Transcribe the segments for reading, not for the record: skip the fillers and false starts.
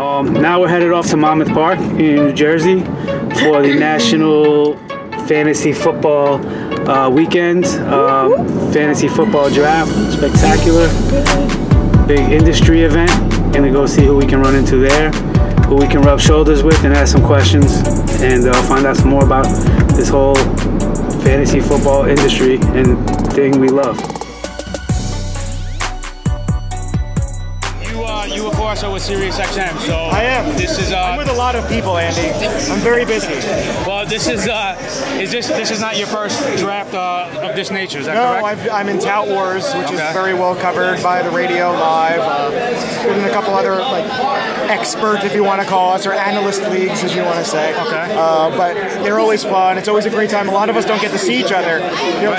Now we're headed off to Monmouth Park in New Jersey for the National Fantasy Football Weekend. Fantasy Football Draft, spectacular. Big industry event. Gonna go see who we can run into there, who we can rub shoulders with and ask some questions, and find out some more about this whole fantasy football industry and thing we love. You of course are with SiriusXM, so I am. I'm with a lot of people, Andy. I'm very busy. Well, this is not your first draft of this nature, is that correct? No, I'm in Tout Wars, which is very well covered by the radio live. Been in a couple other expert, if you want to call us, or analyst leagues, as you want to say. Okay. But they're always fun. It's always a great time. A lot of us don't get to see each other.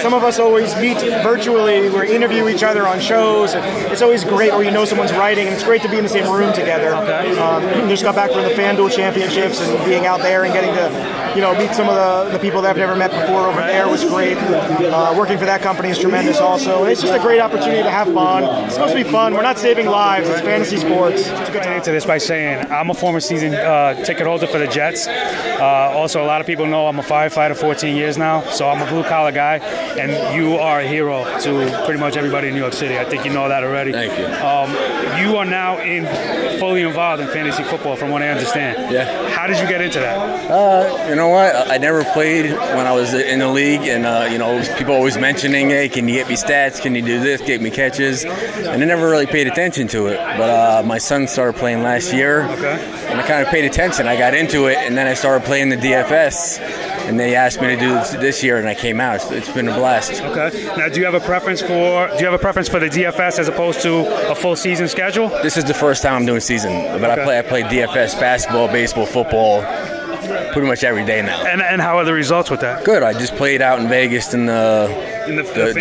Some of us always meet virtually. We interview each other on shows. It's always great where you know someone's writing, and it's great to be in the same room together. Okay. Just got back from the FanDuel Championships and being out there and getting to meet some of the people that I've never met before over there was great. Working for that company is tremendous also. It's just a great opportunity to have fun. It's supposed to be fun. We're not saving lives. It's fantasy sports. It's a good time. Into this by saying I'm a former season ticket holder for the Jets. Also, a lot of people know I'm a firefighter 14 years now, so I'm a blue-collar guy, and you are a hero to pretty much everybody in New York City. I think you know that already. Thank you. You are now fully involved in fantasy football, from what I understand. Yeah. How did you get into that? You know what? I never played when I was in the league, and people always mentioning, "Hey, can you get me stats? Can you do this? Get me catches?" And I never really paid attention to it. But my son started playing last year, and I kind of paid attention. I got into it, and then I started playing the DFS. And they asked me to do this year, and I came out. It's been a blast. Okay. Now, do you have a preference for the DFS as opposed to a full season schedule? This is the first time I'm doing season, but I play DFS, basketball, baseball, football, pretty much every day now. And how are the results with that? Good. I just played out in Vegas in the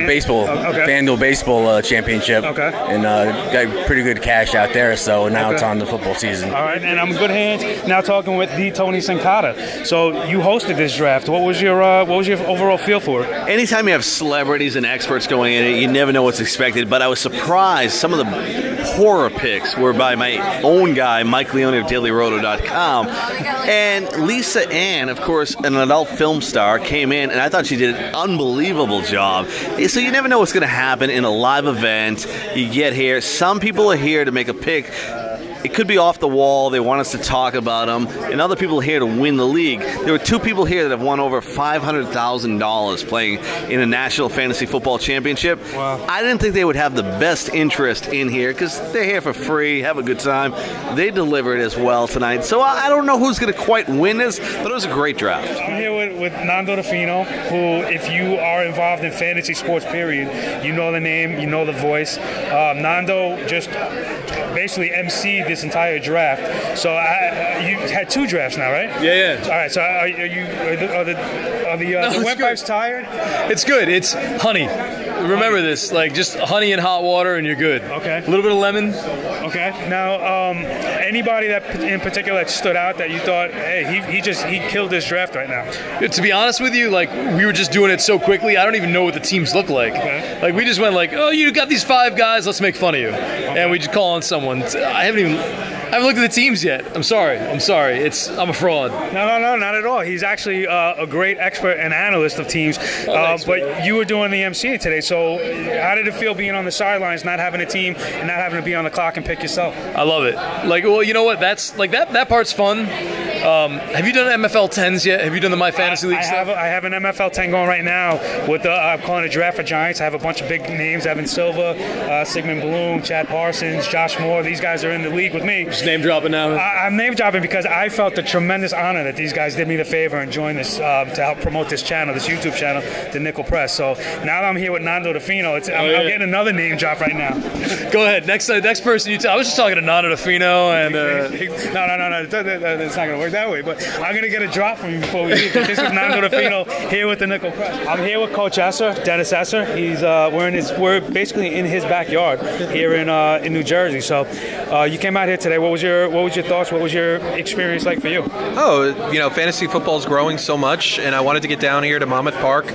baseball, FanDuel baseball championship, and got pretty good cash out there. So now it's on the football season. All right, and I'm in good hands now talking with the Tony Cincotta. So you hosted this draft. What was your overall feel for it? Anytime you have celebrities and experts going in it, you never know what's expected. But I was surprised. Some of the horror picks were by my own guy, Mike Leone of DailyRoto.com, and Lisa Ann, of course, an adult film star, came in, and I thought she did an unbelievable job. So you never know what's going to happen in a live event. You get here. Some people are here to make a pick. It could be off the wall. They want us to talk about them. And other people are here to win the league. There were two people here that have won over $500,000 playing in a National Fantasy Football Championship. Wow. I didn't think they would have the best interest in here because they're here for free, have a good time. They delivered as well tonight. So I don't know who's going to quite win this, but it was a great draft. I'm here with Nando Di Fino, who, if you are involved in fantasy sports, period, you know the name, you know the voice. Nando just basically emceed this entire draft. So you had two drafts now, right? Yeah. All right. So are the wet pipes tired? It's good. It's honey. Remember this, like just honey and hot water, and you're good. Okay. A little bit of lemon. Okay. Now, anybody that in particular that stood out that you thought, hey, he killed this draft right now? To be honest with you, like we were just doing it so quickly, I don't even know what the teams look like. Okay. Like we just went like, oh, you got these 5 guys, let's make fun of you, and we just call on someone. I haven't looked at the teams yet. I'm sorry. I'm a fraud. No, not at all. He's actually a great expert and analyst of teams. But you were doing the MC today, so how did it feel being on the sidelines, not having a team, and not having to be on the clock and pick yourself? I love it. Like, well, you know what? That's like that part's fun. Have you done MFL 10s yet? Have you done the My Fantasy League stuff? I have an MFL 10 going right now with I'm calling it Draft for Giants. I have a bunch of big names: Evan Silva, Sigmund Bloom, Chad Parsons, Josh Moore. These guys are in the league with me. Just name dropping now. I'm name dropping because I felt the tremendous honor that these guys did me the favor and joined this to help promote this channel, this YouTube channel, the Nickel Press. So now that I'm here with Nando Di Fino, I'm getting another name drop right now. Go ahead. Next person you tell. I was just talking to Nando Di Fino and. No. It's not gonna work. work that way. But I'm going to get a drop from you before we leave. This is Nando Di Fino here with the Nickel Press. I'm here with Coach Esser, Dennis Esser. He's we're basically in his backyard here in New Jersey. So you came out here today. What was your thoughts? What was your experience like for you? Oh, fantasy football is growing so much, and I wanted to get down here to Monmouth Park.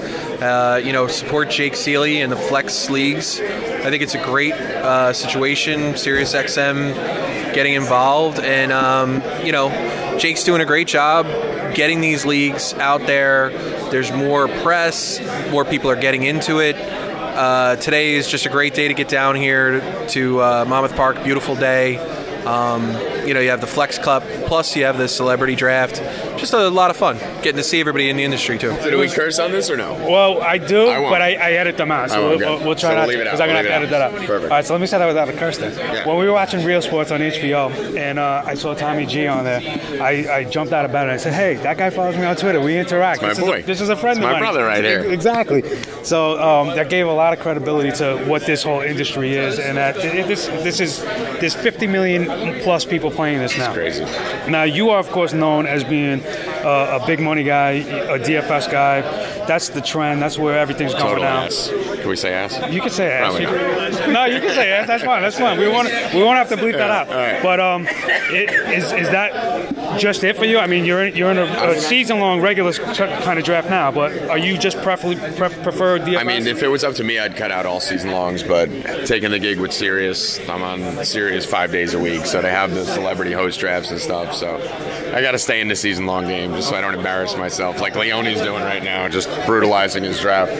Support Jake Ciely and the Flex Leagues. I think it's a great situation. SiriusXM getting involved, and Jake's doing a great job getting these leagues out there. There's more press, more people are getting into it. Today is just a great day to get down here to Monmouth Park. Beautiful day. You have the Flex Cup, plus you have the celebrity draft. Just a lot of fun getting to see everybody in the industry too. So do we curse on this or no? Well, I do, but I edit them out, so we'll try not to, because I'm going to have to edit that out. Perfect. All right, so let me say that without a curse then. Yeah. When we were watching Real Sports on HBO, and I saw Tommy G on there, I jumped out of bed and I said, hey, that guy follows me on Twitter. We interact. That's my boy. This is a friend of mine. My brother right here. Exactly. So that gave a lot of credibility to what this whole industry is, and that there's 50 million plus people playing this now. Crazy. Now, you are, of course, known as being a big money guy, a DFS guy. That's the trend. That's where everything's going now. Ass. Can we say ass? You can say ass. No, you can say ass. That's fine. That's fine. We won't have to bleep that out. Right. But is that just it for you? I mean, you're in a season-long regular kind of draft now, but are you just prefer DFS? I mean, if it was up to me, I'd cut out all season longs, but taking the gig with Sirius, I'm on Sirius 5 days a week, so they have the celebrity host drafts and stuff, so I got to stay in the season-long game just so I don't embarrass myself like Leone's doing right now, just brutalizing his draft.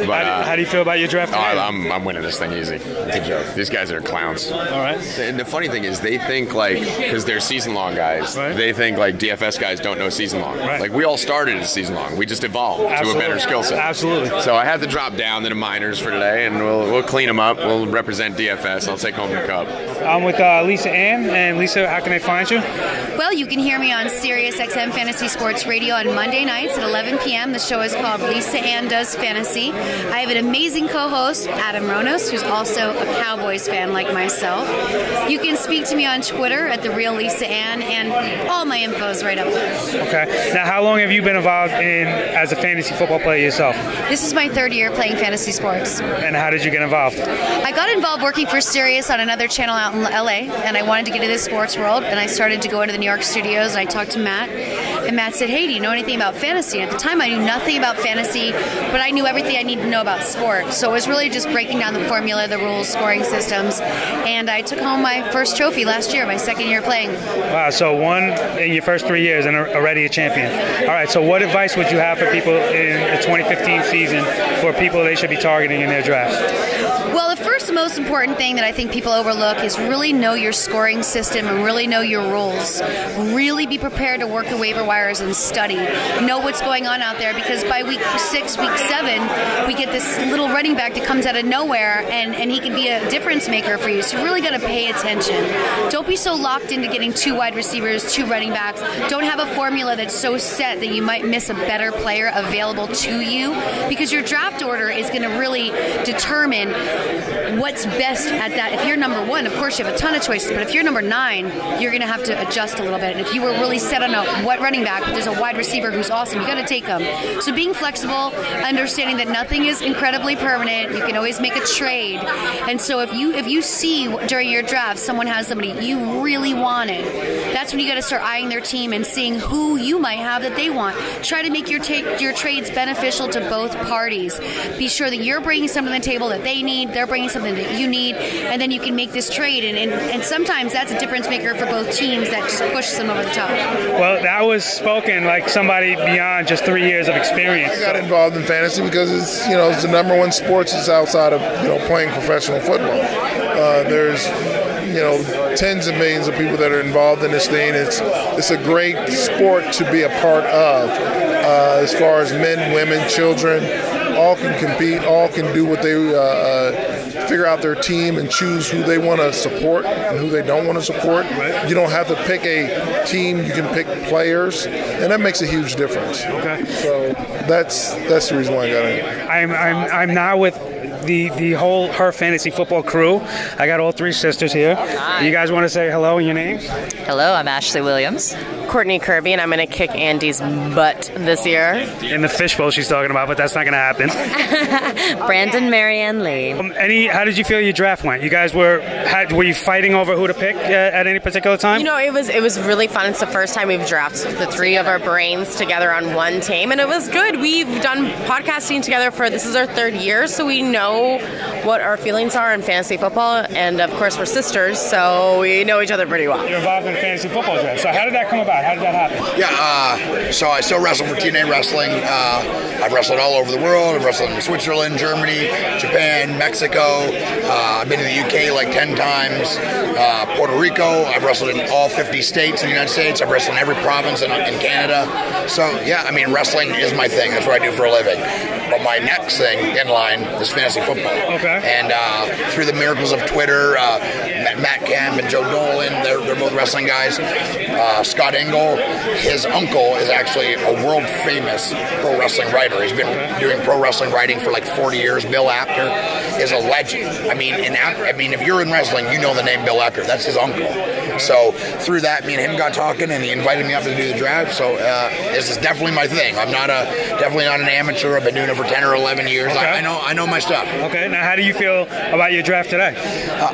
But how do you feel about your draft? I'm winning this thing easy. It's a joke. These guys are clowns. All right. And the funny thing is, they think because they're season-long guys, right, they think DFS guys don't know season-long. Right. We all started as season-long. We just evolved to a better skill set. Absolutely. So I had to drop down to the minors for today, and we'll clean them up. We'll represent DFS. I'll take home the cup. I'm with Lisa Ann. And Lisa, how can I find you? Well, you can hear me on SiriusXM Fantasy Sports Radio on Monday nights at 11 p.m. The show is called Lisa Ann Does Fantasy. I have an amazing co-host, Adam Ronos, who's also a Cowboys fan like myself. You can speak to me on Twitter at The Real Lisa Ann, and all my info is right up there. Okay. Now, how long have you been involved as a fantasy football player yourself? This is my third year playing fantasy sports. And how did you get involved? I got involved working for Sirius on another channel out in LA, and I wanted to get into the sports world, and I started to go into the New York studios, and I talked to Matt, and Matt said, hey, do you know anything about fantasy? And at the time, I knew nothing about fantasy, but I knew everything I needed to know about sport. So it was really just breaking down the formula, the rules, scoring systems, and I took home my first trophy last year, my second year playing. Wow, so one in your first 3 years and already a champion. All right, so what advice would you have for people in the 2015 season for people they should be targeting in their drafts? Well, the first most important thing that I think people overlook is really know your scoring system and really know your rules. Really be prepared to work the waiver wires and study. Know what's going on out there, because by week 6, week 7, we get this little running back that comes out of nowhere, and he can be a difference maker for you. So you really got to pay attention. Don't be so locked into getting 2 wide receivers, 2 running backs. Don't have a formula that's so set that you might miss a better player available to you, because your draft order is going to really determine what's best at that. If you're number 1, of course you have a ton of choices, but if you're number 9, you're going to have to adjust a little bit. And if you were really set on what running back, but there's a wide receiver who's awesome, you got to take them. So being flexible, understanding that nothing is incredibly permanent, you can always make a trade. And so if you see during your draft someone has somebody you really wanted, that's when you got to start eyeing their team and seeing who you might have that they want. Try to make your trades beneficial to both parties. Be sure that you're bringing something to the table that they need, they're bringing something that you need, and then you can make this trade. And sometimes that's a difference maker for both teams that just pushes them over the top. Well, that was spoken like somebody beyond just 3 years of experience. I got involved in fantasy because it's the number one sports is outside of playing professional football. There's tens of millions of people that are involved in this thing. It's a great sport to be a part of. As far as men, women, children, all can compete, all can do what they figure out their team and choose who they want to support and who they don't want to support. You don't have to pick a team, you can pick players, and that makes a huge difference. Okay. So that's the reason why I got in. I'm now with the whole Her Fantasy Football crew. I got all 3 sisters here. Hi. You guys want to say hello and your names? Hello, I'm Ashley Williams. Courtney Kirby, and I'm going to kick Andy's butt this year. In the fishbowl she's talking about, but that's not going to happen. Brandon Marianne Lee. How did you feel your draft went? You guys were you fighting over who to pick at any particular time? You know, it was really fun. It's the first time we've drafted the 3 of our brains together on one team, and it was good. We've done podcasting together this is our 3rd year, so we know what our feelings are in fantasy football, and of course we're sisters, so we know each other pretty well. You're involved in the fantasy football draft. So how did that come about? How did that happen? Yeah, so I still wrestle for TNA Wrestling. I've wrestled all over the world. I've wrestled in Switzerland, Germany, Japan, Mexico. I've been to the UK like 10 times. Puerto Rico. I've wrestled in all 50 states in the United States. I've wrestled in every province in Canada. So, yeah, I mean, wrestling is my thing. That's what I do for a living. But my next thing in line is fantasy football. Okay. And through the miracles of Twitter, Matt Camp and Joe Doleman, they're both wrestling guys. Scott Engel, his uncle is actually a world-famous pro wrestling writer. He's been doing pro wrestling writing for like 40 years. Bill Apter is a legend. I mean, if you're in wrestling, you know the name Bill Apter. That's his uncle. So through that, me and him got talking, and he invited me up to do the draft. So this is definitely my thing. I'm definitely not an amateur. I've been doing it for 10 or 11 years. Okay. I know my stuff. Okay. Now, how do you feel about your draft today?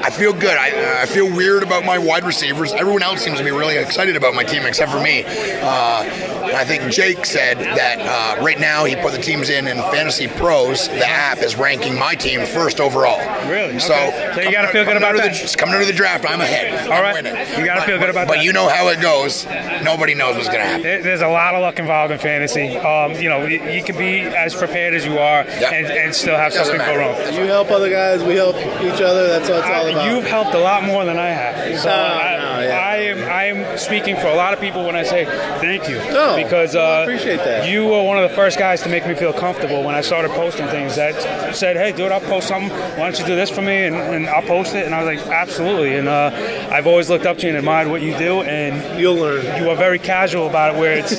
I feel good. I feel weird about my wide receivers. Everyone else seems to be really excited about my team except for me. I think Jake said that right now he put the teams in Fantasy Pros. The app is ranking my team first overall. Really? So you got to feel good about that. Just coming into the draft, I'm ahead. All right. I'm winning. You got to feel good about that. But you know how it goes. Nobody knows what's going to happen. There's a lot of luck involved in fantasy. You can be as prepared as you are and still have something go wrong. You help other guys, we help each other. That's what it's all about. You've helped a lot more than I have. So I am speaking for a lot of people when I say thank you. Because I appreciate that. You were one of the first guys to make me feel comfortable when I started posting things that said, hey, dude, I'll post something. Why don't you do this for me? And I'll post it. And I was like, absolutely. And I've always looked up to you and admired what you do. And you'll learn. You are very casual about it, where it's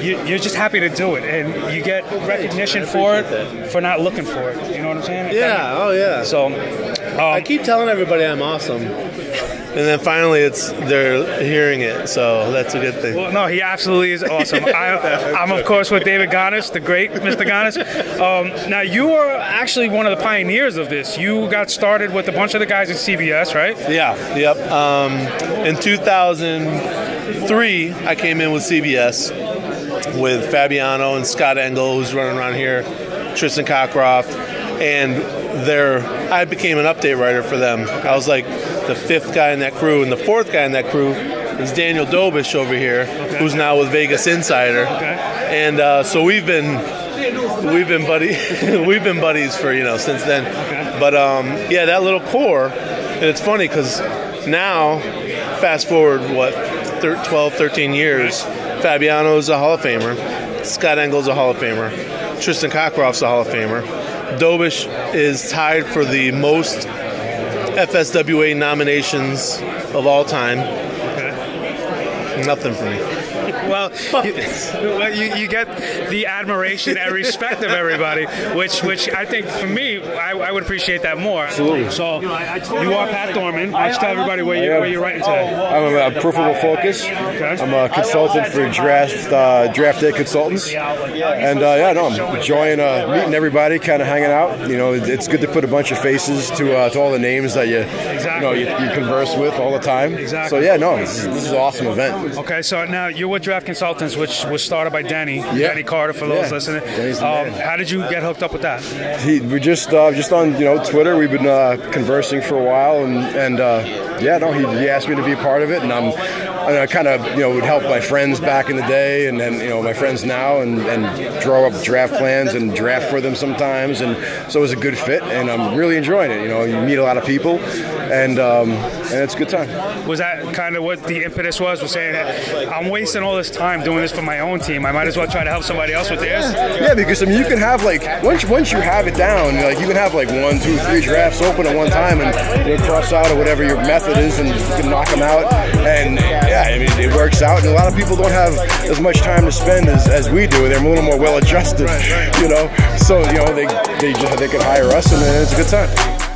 you're just happy to do it. And you get recognition for it for not looking for it. You know what I'm saying? Yeah. So I keep telling everybody I'm awesome. And then finally they're hearing it, so that's a good thing. Well, no, he absolutely is awesome. I'm of course with David Gonos, the great Mr. Gonos. Now you are actually one of the pioneers of this. You got started with a bunch of the guys at CBS, right? Yeah, yep. In 2003, I came in with CBS with Fabiano and Scott Engel, who's running around here, Tristan Cockcroft, and I became an update writer for them. I was like the 5th guy in that crew, and the 4th guy in that crew is Daniel Dobish over here, who's now with Vegas Insider. And so we've been buddies for since then. But that little core, and it's funny because now, fast forward 12, 13 years, Fabiano's a Hall of Famer, Scott Engel's a Hall of Famer, Tristan Cockcroft's a Hall of Famer. Dobish is tied for the most FSWA nominations of all time. Nothing for me. Well, you get the admiration and respect of everybody, which I think for me, I would appreciate that more. Absolutely. So you are Pat Thorman. Why don't you tell everybody where you're writing today? I'm a Profitable Focus. I'm a consultant for Draft Day Consultants. And I'm enjoying meeting everybody, kind of hanging out. It's good to put a bunch of faces to all the names that you converse with all the time. Exactly. So this is an awesome event. Okay, so now you're with Draft Consultants, which was started by Denny Carter, for those listening. How did you get hooked up with that? We just on Twitter. We've been conversing for a while, he asked me to be a part of it, and I kind of would help my friends back in the day, and then my friends now, and draw up draft plans and draft for them sometimes, and so it was a good fit, and I'm really enjoying it. You meet a lot of people, and and it's a good time. Was that kind of what the impetus was saying that I'm wasting all this time doing this for my own team, I might as well try to help somebody else with theirs? Yeah, because I mean, you can have like once you have it down, like you can have like 1, 2, 3 drafts open at one time, and you cross out or whatever your method is, and you can knock them out. And yeah, I mean, it works out. And a lot of people don't have as much time to spend as we do. They're a little more well adjusted, you know. So you know, they can hire us, and it's a good time.